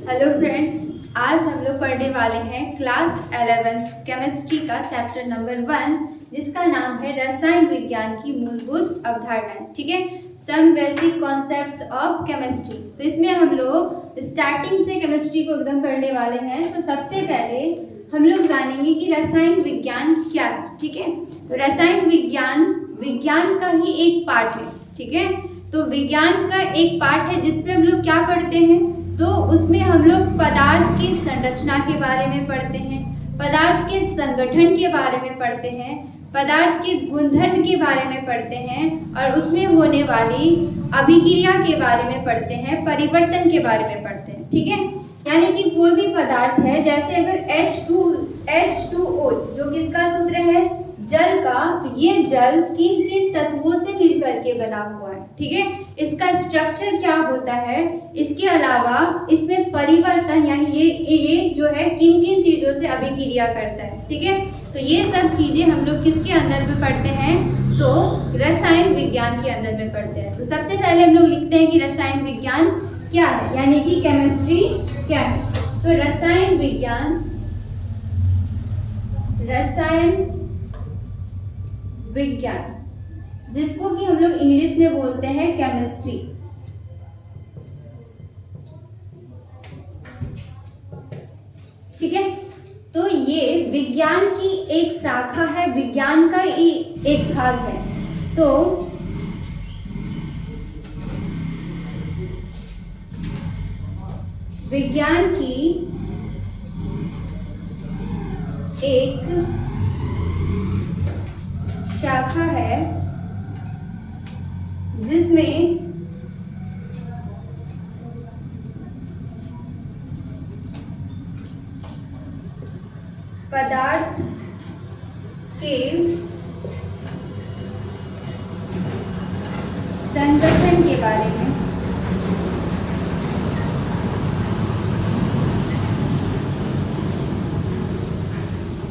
Hello friends, आज हम लोग पढ़ने वाले हैं क्लास 11 केमिस्ट्री का चैप्टर नंबर 1 जिसका नाम है रसायन विज्ञान की मूलभूत अवधारणाएं। ठीक है, some basic concepts of chemistry. तो इसमें हम लोग स्टार्टिंग से केमिस्ट्री को एकदम पढ़ने वाले हैं। तो सबसे पहले हम लोग जानेंगे कि रसायन विज्ञान क्या है। ठीक है, तो रसायन विज्ञान विज्ञान का ही एक पार्ट है। ठीक है, तो विज्ञान का एक पार्ट है जिसमें हम लोग क्या पढ़ते हैं, तो उसमें हम लोग पदार्थ की संरचना के बारे में पढ़ते हैं, पदार्थ के संगठन के बारे में पढ़ते हैं, पदार्थ के गुणधर्म के बारे में पढ़ते हैं और उसमें होने वाली अभिक्रिया के बारे में पढ़ते हैं, परिवर्तन के बारे में पढ़ते हैं। ठीक है, यानी कि कोई भी पदार्थ है, जैसे अगर H2O जो किसका सूत्र है, जल का, तो ये जल किन किन तत्वों से मिलकर के बना हुआ है। ठीक है, इसका स्ट्रक्चर क्या होता है, इसके अलावा इसमें परिवर्तन यानी ये जो है किन किन चीजों से अभिक्रिया करता है। ठीक है, तो ये सब चीजें हम लोग किसके अंदर में पढ़ते हैं, तो रसायन विज्ञान के अंदर में पढ़ते हैं। तो सबसे पहले हम लोग लिखते हैं कि रसायन विज्ञान क्या है, यानी कि केमिस्ट्री क्या है। तो रसायन विज्ञान, रसायन विज्ञान जिसको कि हम लोग इंग्लिश में बोलते हैं केमिस्ट्री। ठीक है, तो ये विज्ञान की एक शाखा है, विज्ञान का ही एक भाग है। तो विज्ञान की एक शाखा है जिसमें पदार्थ के संगठन के बारे में,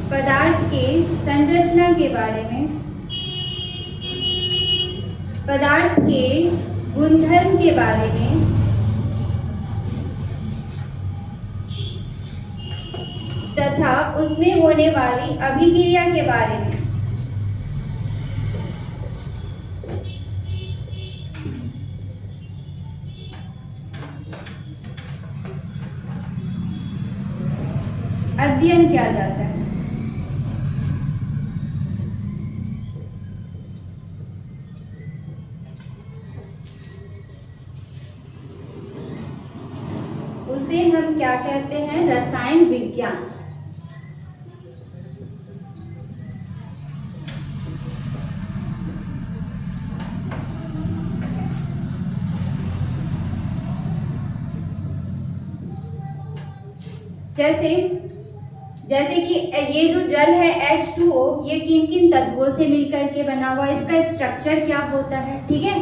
पदार्थ के संरचना के बारे में, पदार्थ के गुणधर्म के बारे में, तथा उसमें होने वाली अभिक्रिया के बारे में। अध्ययन किया जाता है। उसे हम क्या कहते हैं, रसायन विज्ञान। जैसे कि ये जो जल है H2O, ये किन किन तत्वों से मिलकर के बना हुआ है, इसका स्ट्रक्चर क्या होता है। ठीक है,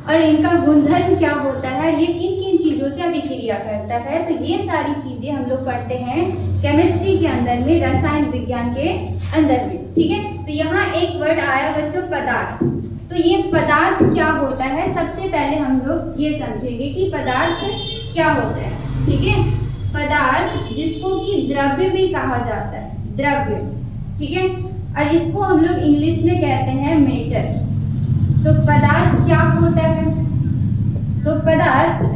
और इनका गुणधर्म क्या होता है, ये किन किन चीजों से अभिक्रिया करता है। तो ये सारी चीजें हम लोग पढ़ते हैं केमिस्ट्री के अंदर में, रसायन विज्ञान के अंदर में। ठीक है, तो यहाँ एक वर्ड आया बच्चों, पदार्थ। तो ये पदार्थ क्या होता है, सबसे पहले हम लोग ये समझेंगे कि पदार्थ क्या होता है। ठीक है, पदार्थ जिसको कि द्रव्य भी कहा जाता है, द्रव्य। ठीक है, और इसको हम लोग इंग्लिश में कहते हैं मेटर। तो पदार्थ क्या होता है, तो पदार्थ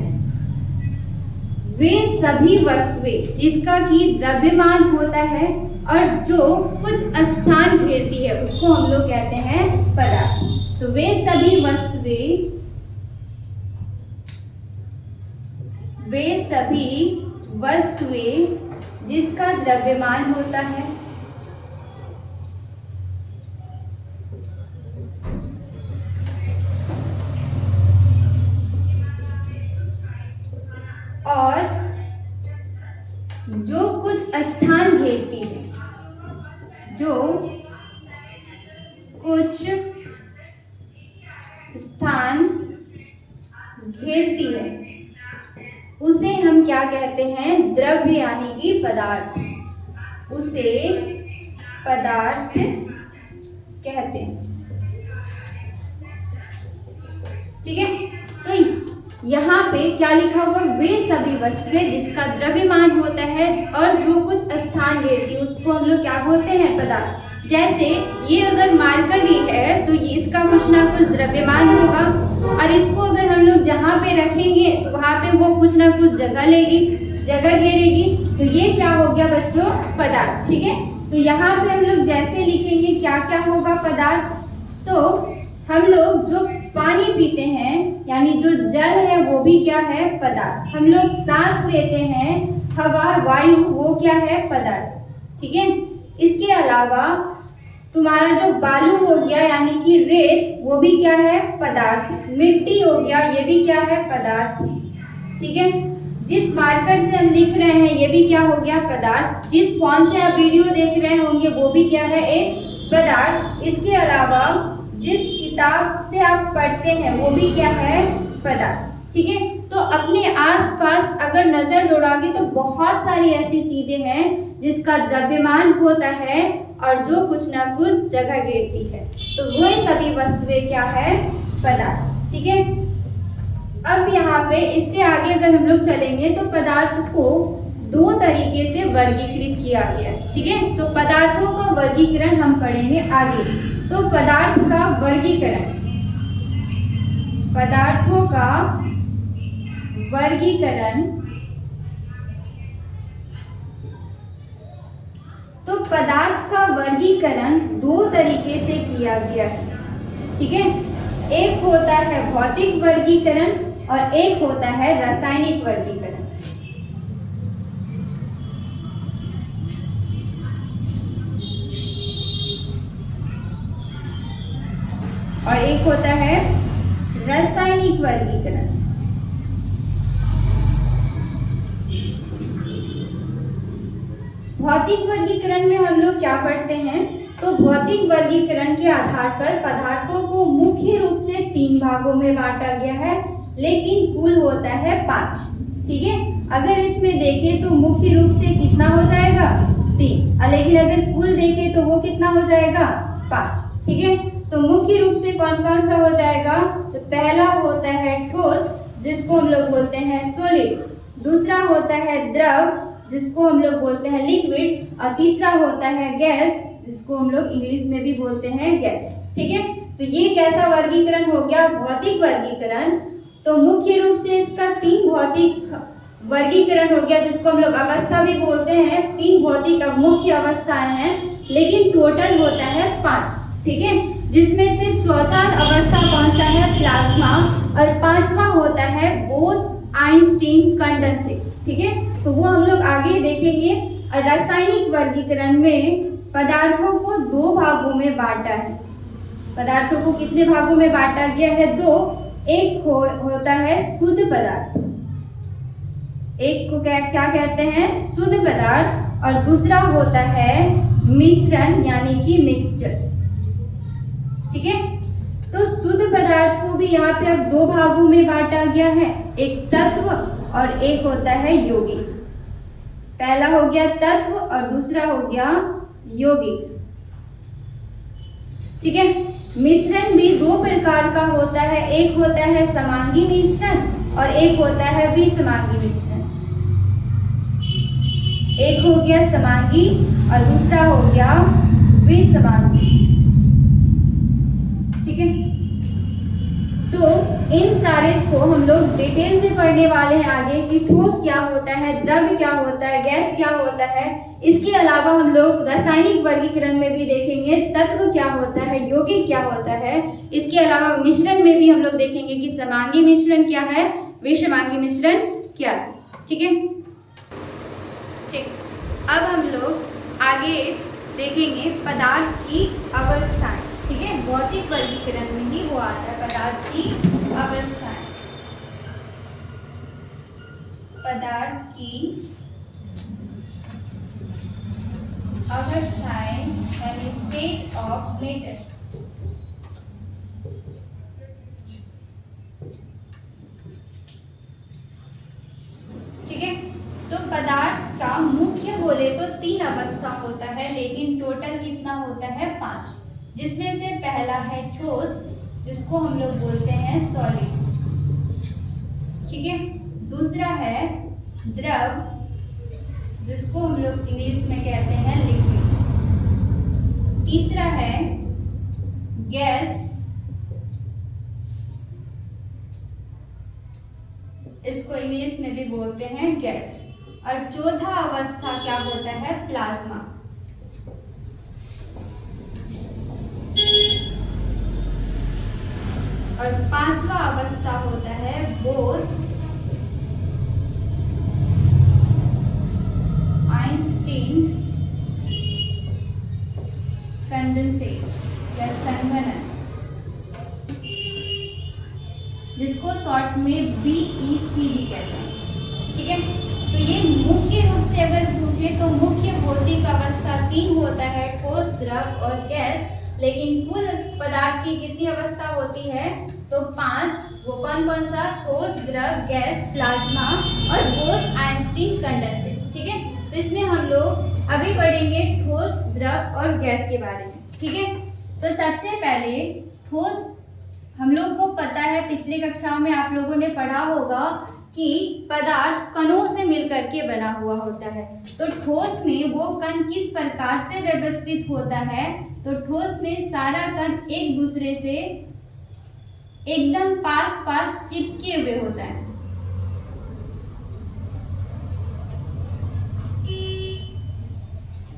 वे सभी वस्तुएं जिसका कि द्रव्यमान होता है और जो कुछ स्थान घेरती है उसको हम लोग कहते हैं पदार्थ। तो वे सभी वस्तुएं जिसका द्रव्यमान होता है और जो कुछ स्थान घेरती है, जो कुछ स्थान घेरती है, उसे हम क्या कहते हैं, द्रव्य यानी कि पदार्थ। उसे पदार्थ कहते हैं। ठीक है, तो यहाँ पे क्या लिखा हुआ, वे सभी वस्तुएं जिसका द्रव्यमान होता है और जो कुछ स्थान घेरती है उसको हम लोग क्या बोलते हैं, पदार्थ। जैसे ये अगर मार्कर ही है तो ये इसका कुछ ना कुछ द्रव्यमान होगा, और इसको अगर हम लोग जहाँ पे रखेंगे तो वहाँ पे वो कुछ ना कुछ जगह लेगी, जगह घेरेगी, तो ये क्या हो गया बच्चों, पदार्थ। ठीक है, तो यहाँ पे हम लोग जैसे लिखेंगे क्या क्या होगा, पदार्थ। तो हम लोग जो पानी पीते हैं यानी जो जल है वो भी क्या है, पदार्थ। हम लोग सांस लेते हैं, हवा, वायु, वो क्या है, पदार्थ। ठीक है, इसके अलावा तुम्हारा जो बालू हो गया यानी कि रेत, वो भी क्या है, पदार्थ। मिट्टी हो गया, ये भी क्या है, पदार्थ। ठीक है, जिस मार्कर से हम लिख रहे हैं ये भी क्या हो गया, पदार्थ। जिस फोन से आप वीडियो देख रहे होंगे वो भी क्या है, एक पदार्थ। इसके अलावा जिस किताब से आप पढ़ते हैं वो भी क्या है, पदार्थ। ठीक है, तो अपने आसपास अगर नजर दौड़ाओगे तो बहुत सारी ऐसी चीजें हैं जिसका द्रव्यमान होता है और जो कुछ ना कुछ जगह घेरती है, तो वही सभी वस्तुएं क्या है, पदार्थ। ठीक है, अब यहाँ पे इससे आगे अगर हम लोग चलेंगे तो पदार्थ को दो तरीके से वर्गीकृत किया गया है। ठीक है, तो पदार्थों का वर्गीकरण हम पढ़ेंगे आगे। तो पदार्थ का वर्गीकरण, पदार्थों का वर्गीकरण, तो पदार्थ का वर्गीकरण दो तरीके से किया गया है। ठीक है, एक होता है भौतिक वर्गीकरण और एक होता है रासायनिक वर्गीकरण। और एक होता है रासायनिक वर्गीकरण। भौतिक वर्गीकरण में हम लोग क्या पढ़ते हैं, तो भौतिक वर्गीकरण के आधार पर पदार्थों को मुख्य रूप से 3 भागों में बांटा गया है, लेकिन कुल होता है 5। ठीक है, अगर इसमें देखें तो मुख्य रूप से कितना हो जाएगा, 3, लेकिन अगर कुल देखें तो वो कितना हो जाएगा, 5। ठीक है, तो मुख्य रूप से कौन कौन सा हो जाएगा, तो पहला होता है ठोस, जिसको हम लोग बोलते हैं सॉलिड। दूसरा होता है द्रव, जिसको हम लोग बोलते हैं लिक्विड। और तीसरा होता है गैस, जिसको हम लोग इंग्लिश में भी बोलते हैं गैस। ठीक है, तो ये कैसा वर्गीकरण हो गया, भौतिक वर्गीकरण। तो मुख्य रूप से इसका 3 भौतिक वर्गीकरण हो गया, जिसको हम लोग अवस्था भी बोलते हैं। 3 भौतिक मुख्य अवस्थाएं हैं, लेकिन टोटल होता है 5। ठीक है, जिसमें से चौथा अवस्था कौन सा है, प्लाज्मा, और 5वां होता है बोस-आइंस्टीन कंडेंसेट। ठीक है, तो वो हम लोग आगे देखेंगे। और रासायनिक वर्गीकरण में पदार्थों को 2 भागों में बांटा है। पदार्थों को कितने भागों में बांटा गया है, 2। एक होता है शुद्ध पदार्थ, एक को क्या कहते हैं, शुद्ध पदार्थ, और दूसरा होता है मिश्रण यानी कि मिक्सचर। ठीक है, तो शुद्ध पदार्थ को भी यहाँ पे अब 2 भागों में बांटा गया है, एक तत्व और एक होता है यौगिक। पहला हो गया तत्व और दूसरा हो गया यौगिक। ठीक है, मिश्रण भी 2 प्रकार का होता है, एक होता है समांगी मिश्रण और एक होता है विसमांगी मिश्रण। एक हो गया समांगी और दूसरा हो गया विसमांगी। ठीक है, तो इन सारे को हम लोग डिटेल से पढ़ने वाले हैं आगे कि ठोस क्या होता है, द्रव क्या होता है, गैस क्या होता है। इसके अलावा हम लोग रासायनिक वर्गीकरण में भी देखेंगे तत्व क्या होता है, यौगिक क्या होता है। इसके अलावा मिश्रण में भी हम लोग देखेंगे कि समांगी मिश्रण क्या है, विषमांगी मिश्रण क्या है। ठीक है, ठीक, अब हम लोग आगे देखेंगे पदार्थ की अवस्थाएं। ठीक है, भौतिक वर्गीकरण में ही वो आता है पदार्थ की अवस्थाएं। पदार्थ की अवस्थाएं यानी स्टेट ऑफ मैटर। ठीक है, तो पदार्थ का मुख्य बोले तो 3 अवस्था होता है, लेकिन टोटल कितना होता है, 5, जिसमें से पहला है ठोस, जिसको हम लोग बोलते हैं सॉलिड। ठीक है। दूसरा है द्रव, जिसको हम लोग इंग्लिश में कहते हैं लिक्विड। तीसरा है गैस, इसको इंग्लिश में भी बोलते हैं गैस। और चौथा अवस्था क्या होता है? प्लाज्मा। और पांचवा अवस्था होता है बोस आइंस्टीन कंडेंसेट या संघनन, जिसको शॉर्ट में BEC भी कहते हैं। ठीक है, तो ये मुख्य रूप से अगर पूछे तो मुख्य भौतिक अवस्था 3 होता है, ठोस, द्रव और गैस। लेकिन कुल पदार्थ की कितनी अवस्था होती है? तो 5। वो कौन कौन सा? ठोस, द्रव, गैस, प्लाज्मा और बोस आइंस्टीन कंडेंसेट। ठीक है, तो इसमें हम लोग अभी पढ़ेंगे ठोस, द्रव और गैस के बारे में। ठीक है, तो सबसे पहले ठोस, हम लोग को पता है, पिछली कक्षाओं में आप लोगों ने पढ़ा होगा कि पदार्थ कणों से मिलकर के बना हुआ होता है। तो ठोस में वो कण किस प्रकार से व्यवस्थित होता है? तो ठोस में सारा कण एक दूसरे से एकदम पास पास चिपके हुए होता है।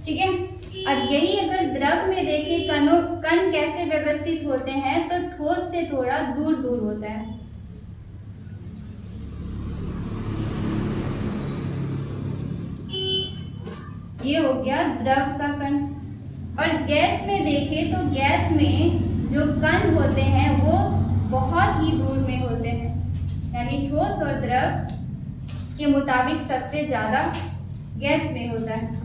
ठीक है, और यही अगर द्रव में देखें कण कैसे व्यवस्थित होते हैं, तो ठोस से थोड़ा दूर दूर होता है। ये हो गया द्रव का कण। और गैस में देखें तो गैस में जो कण होते हैं वो बहुत ही दूर में होते हैं, यानी ठोस और द्रव के मुताबिक सबसे ज्यादा गैस में होता है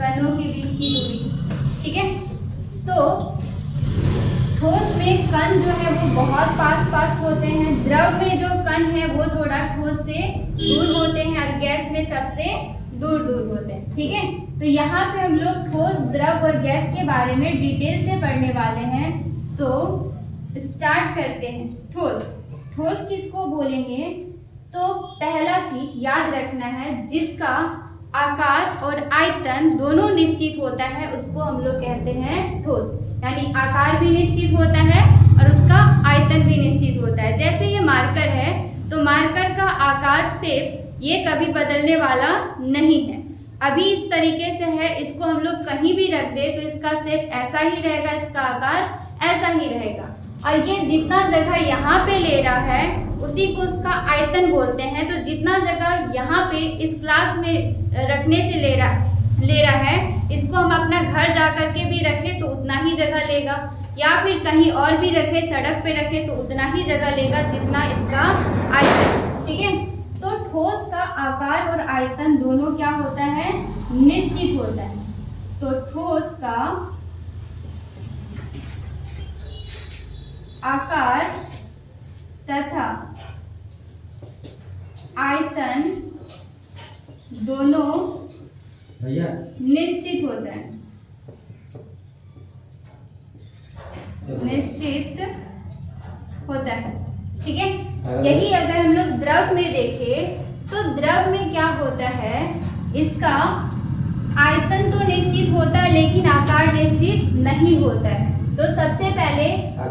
कणों के बीच की दूरी। ठीक है, तो ठोस में कण जो है वो बहुत पास पास होते हैं, द्रव में जो कण है वो थोड़ा ठोस से दूर होते हैं और गैस में सबसे दूर दूर होते हैं। ठीक है, तो यहाँ पे हम लोग ठोस, द्रव और गैस के बारे में डिटेल से पढ़ने वाले हैं। तो स्टार्ट करते हैं। ठोस, ठोस किसको बोलेंगे? तो पहला चीज याद रखना है, जिसका आकार और आयतन दोनों निश्चित होता है उसको हम लोग कहते हैं ठोस। यानी आकार भी निश्चित होता है और उसका आयतन भी निश्चित होता है। जैसे ये मार्कर है, तो मार्कर का आकार, शेप ये कभी बदलने वाला नहीं है। अभी इस तरीके से है, इसको हम लोग कहीं भी रख दे तो इसका शेप ऐसा ही रहेगा, इसका आकार ऐसा ही रहेगा। और ये जितना जगह यहाँ पे ले रहा है उसी को उसका आयतन बोलते हैं। तो जितना जगह यहाँ पे इस क्लास में रखने से ले रहा है, इसको हम अपना घर जा कर के भी रखें तो उतना ही जगह लेगा, या फिर कहीं और भी रखे, सड़क पे रखे तो उतना ही जगह लेगा जितना इसका आयतन। ठीक है, तो ठोस का आकार और आयतन दोनों क्या होता है? निश्चित होता है। तो ठोस का आकार तथा आयतन दोनों निश्चित होता है, निश्चित होता है। ठीक है, यही अगर हम लोग द्रव में देखें तो द्रव में क्या होता है? इसका आयतन तो निश्चित होता है लेकिन आकार निश्चित नहीं होता है। तो सबसे पहले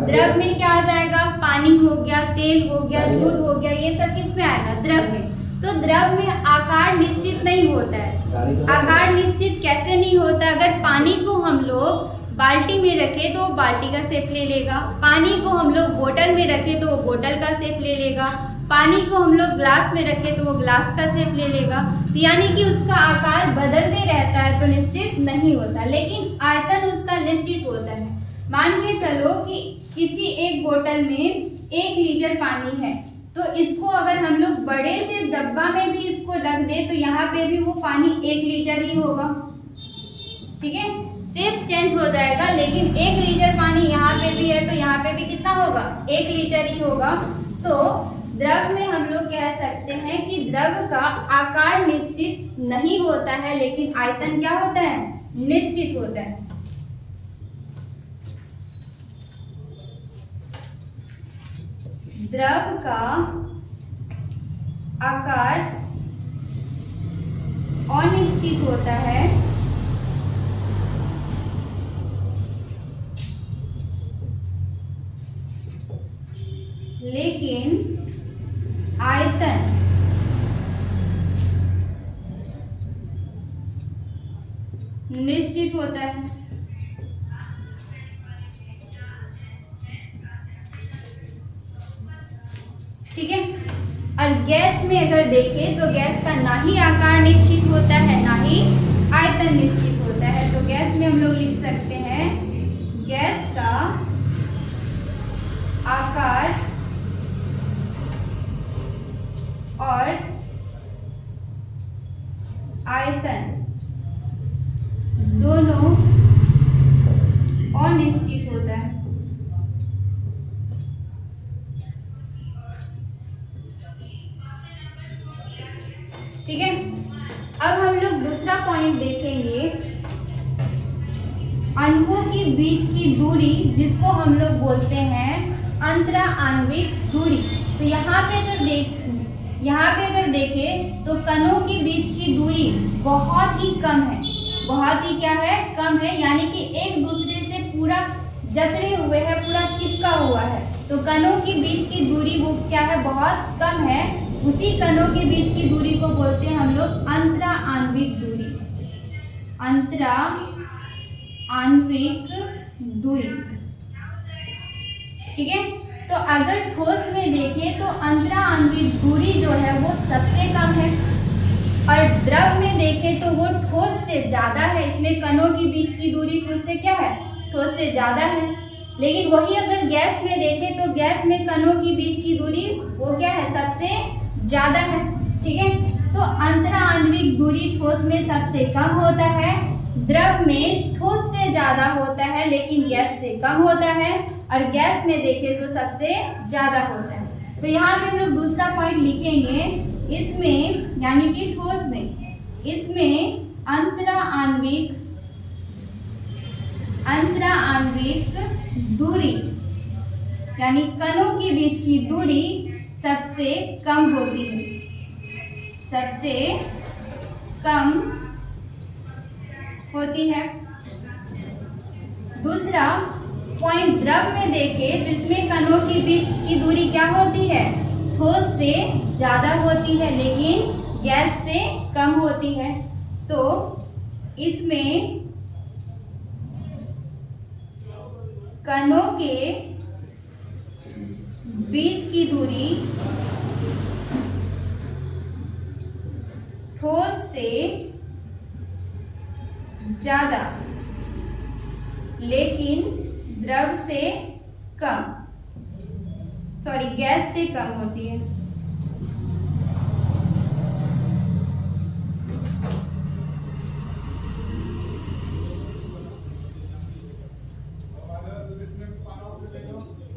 द्रव में क्या आ जाएगा? पानी हो गया, तेल हो गया, दूध हो गया, ये सब किस में आएगा? द्रव में। तो द्रव में आकार निश्चित नहीं होता है। आकार निश्चित कैसे नहीं होता? अगर पानी को हम लोग बाल्टी में रखे तो बाल्टी का शेप ले लेगा, पानी को हम लोग बोतल में रखे तो वो बोतल का शेप ले लेगा, पानी को हम लोग ग्लास में रखे तो वो ग्लास का शेप ले लेगा। यानी कि उसका आकार बदलते रहता है, तो निश्चित नहीं होता, लेकिन आयतन उसका निश्चित होता है। मान के चलो कि किसी एक बोतल में 1 लीटर पानी है, तो इसको अगर हम लोग बड़े से डब्बा में भी इसको रख दे तो यहाँ पे भी वो पानी 1 लीटर ही होगा। ठीक है, शेप चेंज हो जाएगा, लेकिन 1 लीटर पानी यहाँ पे भी है तो यहाँ पे भी कितना होगा? 1 लीटर ही होगा। तो द्रव में हम लोग कह सकते हैं कि द्रव का आकार निश्चित नहीं होता है, लेकिन आयतन क्या होता है? निश्चित होता है। द्रव का आकार अनिश्चित होता है, लेकिन आयतन निश्चित होता है। ठीक है। और गैस में अगर देखें तो गैस का ना ही आकार निश्चित होता है ना ही आयतन निश्चित होता है। तो गैस में हम लोग लिख सकते हैं गैस का आकार और आयतन दोनों अनिश्चित होता है। ठीक है। अब हम लोग दूसरा पॉइंट देखेंगे, अणुओं के बीच की दूरी, जिसको हम लोग बोलते हैं अंतरा आणविक दूरी। तो यहाँ पे अगर देखें तो कणों के बीच की दूरी बहुत ही कम है, बहुत ही क्या है, कम है, यानी कि एक दूसरे से पूरा जकड़े हुए है, पूरा चिपका हुआ है। तो कणों के बीच की दूरी वो क्या है, बहुत कम है। उसी कणों के बीच की दूरी को बोलते हैं हम लोग अंतरा आणविक दूरी, अंतरा आणविक दूरी। ठीक है। तो अगर ठोस में देखें तो अंतरा आणविक दूरी जो है वो सबसे कम है, और द्रव में देखें तो वो ठोस से ज्यादा है। इसमें कणों के बीच की दूरी ठोस से क्या है, ठोस से ज्यादा है। लेकिन वही अगर गैस में देखें तो गैस में कणों के बीच की दूरी वो क्या है, सबसे ज्यादा है। ठीक है। तो अंतरा आणविक दूरी ठोस में सबसे कम होता है, द्रव में ठोस से ज्यादा होता है लेकिन गैस से कम होता है, और गैस में देखें तो सबसे ज्यादा होता है। तो यहाँ पे हम लोग दूसरा पॉइंट लिखेंगे, इसमें यानी कि ठोस में, इसमें अंतरा आणविक दूरी यानी कणों के बीच की दूरी सबसे कम होती है, सबसे कम होती है। दूसरा पॉइंट, द्रव में देखें तो इसमें कणों के बीच की दूरी क्या होती है, ठोस से ज्यादा होती है लेकिन गैस से कम होती है। तो इसमें कणों के बीच की दूरी ठोस से ज्यादा लेकिन द्रव से कम, गैस से कम होती है।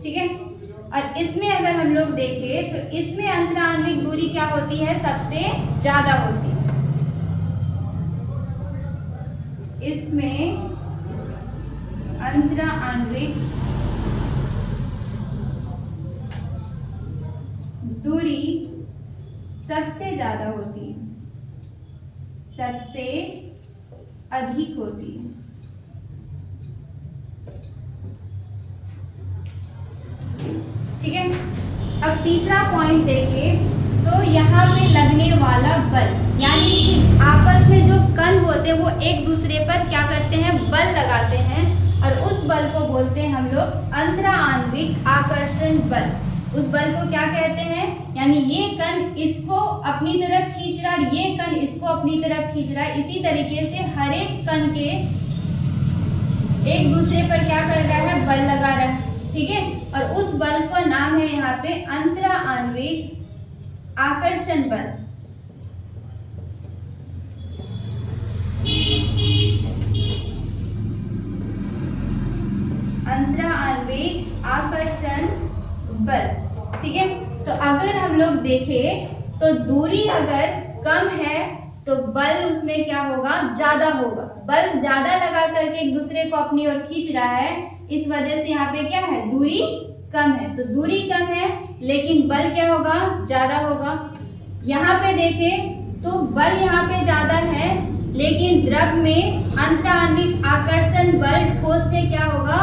ठीक है। और इसमें अगर हम लोग देखें तो इसमें अंतरा आणविक दूरी क्या होती है, सबसे ज्यादा होती है। इसमें अंतरा आणविक दूरी सबसे ज्यादा होती है, सबसे अधिक होती है। ठीक है। अब तीसरा पॉइंट देखें तो यहाँ पे लगने वाला बल, यानी कि आपस में जो कण होते हैं वो एक दूसरे पर क्या करते हैं, बल लगाते हैं, और उस बल को बोलते हैं हम लोग अंतरा आणविक आकर्षण बल। उस बल को क्या कहते हैं, यानी ये कण इसको अपनी तरफ खींच रहा है, ये कण इसको अपनी तरफ खींच रहा है। इसी तरीके से हर एक कण के एक दूसरे पर क्या कर रहा है, बल लगा रहा है। ठीक है। और उस बल का नाम है यहाँ पे अंतरा आणविक आकर्षण बल। अंतरा आणविक आकर्षण बल। ठीक है। तो अगर हम लोग देखें तो दूरी अगर कम है तो बल उसमें क्या होगा, ज्यादा होगा। बल ज्यादा लगा करके एक दूसरे को अपनी ओर खींच रहा है, इस वजह से यहाँ पे क्या है, दूरी कम है। तो दूरी कम है लेकिन बल क्या होगा, ज्यादा होगा। यहाँ पे देखें तो बल यहाँ पे ज्यादा है, लेकिन द्रव में अंतराण्विक आकर्षण बल ठोस से क्या होगा,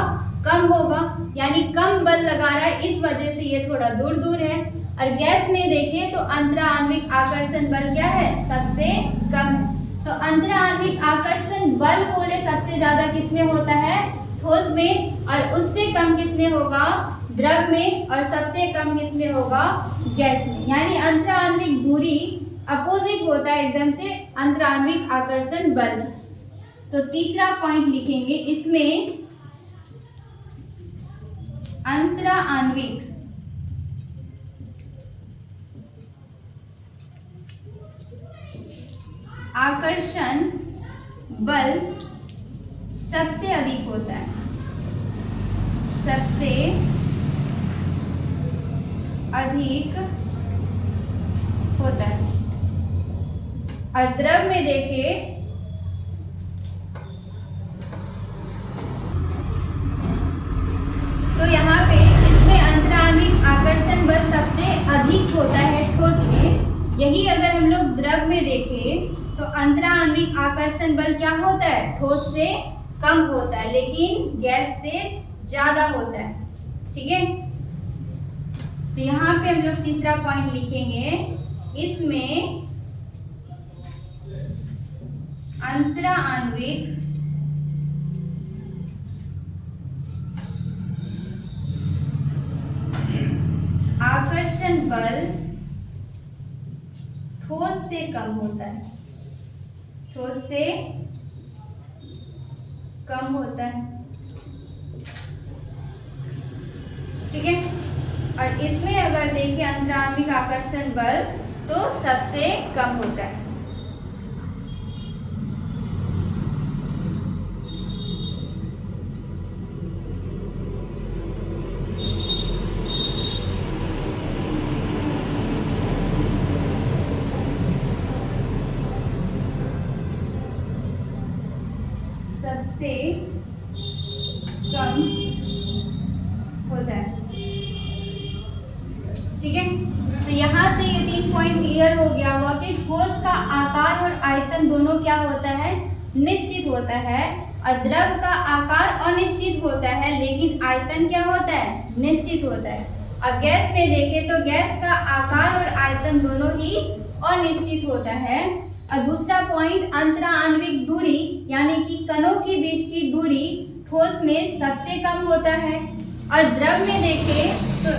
कम होगा, यानी कम बल लगा रहा है, इस वजह से ये थोड़ा दूर दूर है। और गैस में देखें तो अंतराण्विक आकर्षण बल क्या है, सबसे कम है। तो अंतराण्विक आकर्षण बल बोले सबसे ज्यादा किसमें होता है, ठोस में, और उससे कम किसमें होगा, द्रव में, और सबसे कम किसमें होगा, गैस में। यानी अंतराण्विक दूरी अपोजिट होता है एकदम से अंतराण्विक आकर्षण बल। तो तीसरा पॉइंट लिखेंगे इसमें, अंतराण्विक आकर्षण बल सबसे अधिक होता है, सबसे अधिक होता है। और द्रव में देखें तो यहाँ पे इसमें अंतराण्विक आकर्षण बल सबसे अधिक होता है ठोस में। यही अगर हम लोग द्रव में देखें तो अंतराण्विक आकर्षण बल क्या होता है, ठोस से कम होता है, लेकिन गैस से ज्यादा होता है। ठीक है, तो यहाँ पे हम लोग तीसरा पॉइंट लिखेंगे, इसमें अंतराण्विक आकर्षण बल ठोस से कम होता है, ठोस से कम होता है। ठीक है, और इसमें अगर देखें अंतराण्विक आकर्षण बल तो सबसे कम होता है। सबसे कम होता है। ठीक है, तो यहाँ से ये 3 पॉइंट क्लियर हो गया हुआ कि ठोस का आकार और आयतन दोनों क्या होता है, निश्चित होता है, और द्रव का आकार अनिश्चित होता है, लेकिन आयतन क्या होता है, निश्चित होता है। और गैस में देखें तो गैस का आकार और आयतन दोनों ही अनिश्चित होता है। और दूसरा पॉइंट, अंतराण्विक दूरी यानी कि कणों के बीच की दूरी ठोस में सबसे कम होता है, और द्रव में देखें तो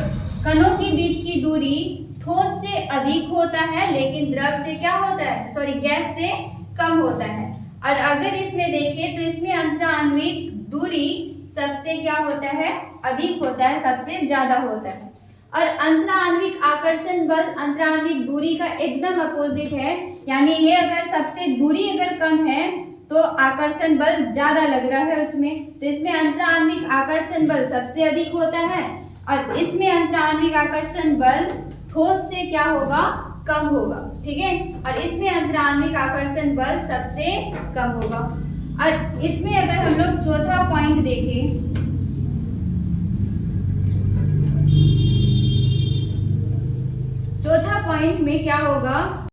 कणों के बीच की दूरी ठोस से अधिक होता है, लेकिन द्रव से क्या होता है, सॉरी गैस से कम होता है। और अगर इसमें देखें तो इसमें अंतराण्विक दूरी सबसे क्या होता है, अधिक होता है, सबसे ज्यादा होता है। और अंतराण्विक आकर्षण बल अंतराण्विक दूरी का एकदम अपोजिट है, यानी ये अगर सबसे दूरी अगर कम है तो आकर्षण बल ज्यादा लग रहा है उसमें, तो इसमें अंतराण्विक आकर्षण बल सबसे अधिक होता है, और इसमें अंतराण्विक आकर्षण बल ठोस से क्या होगा, कम होगा। ठीक है, और इसमें अंतराण्विक आकर्षण बल सबसे कम होगा। और इसमें अगर हम लोग चौथा पॉइंट देखें, चौथा पॉइंट में क्या होगा,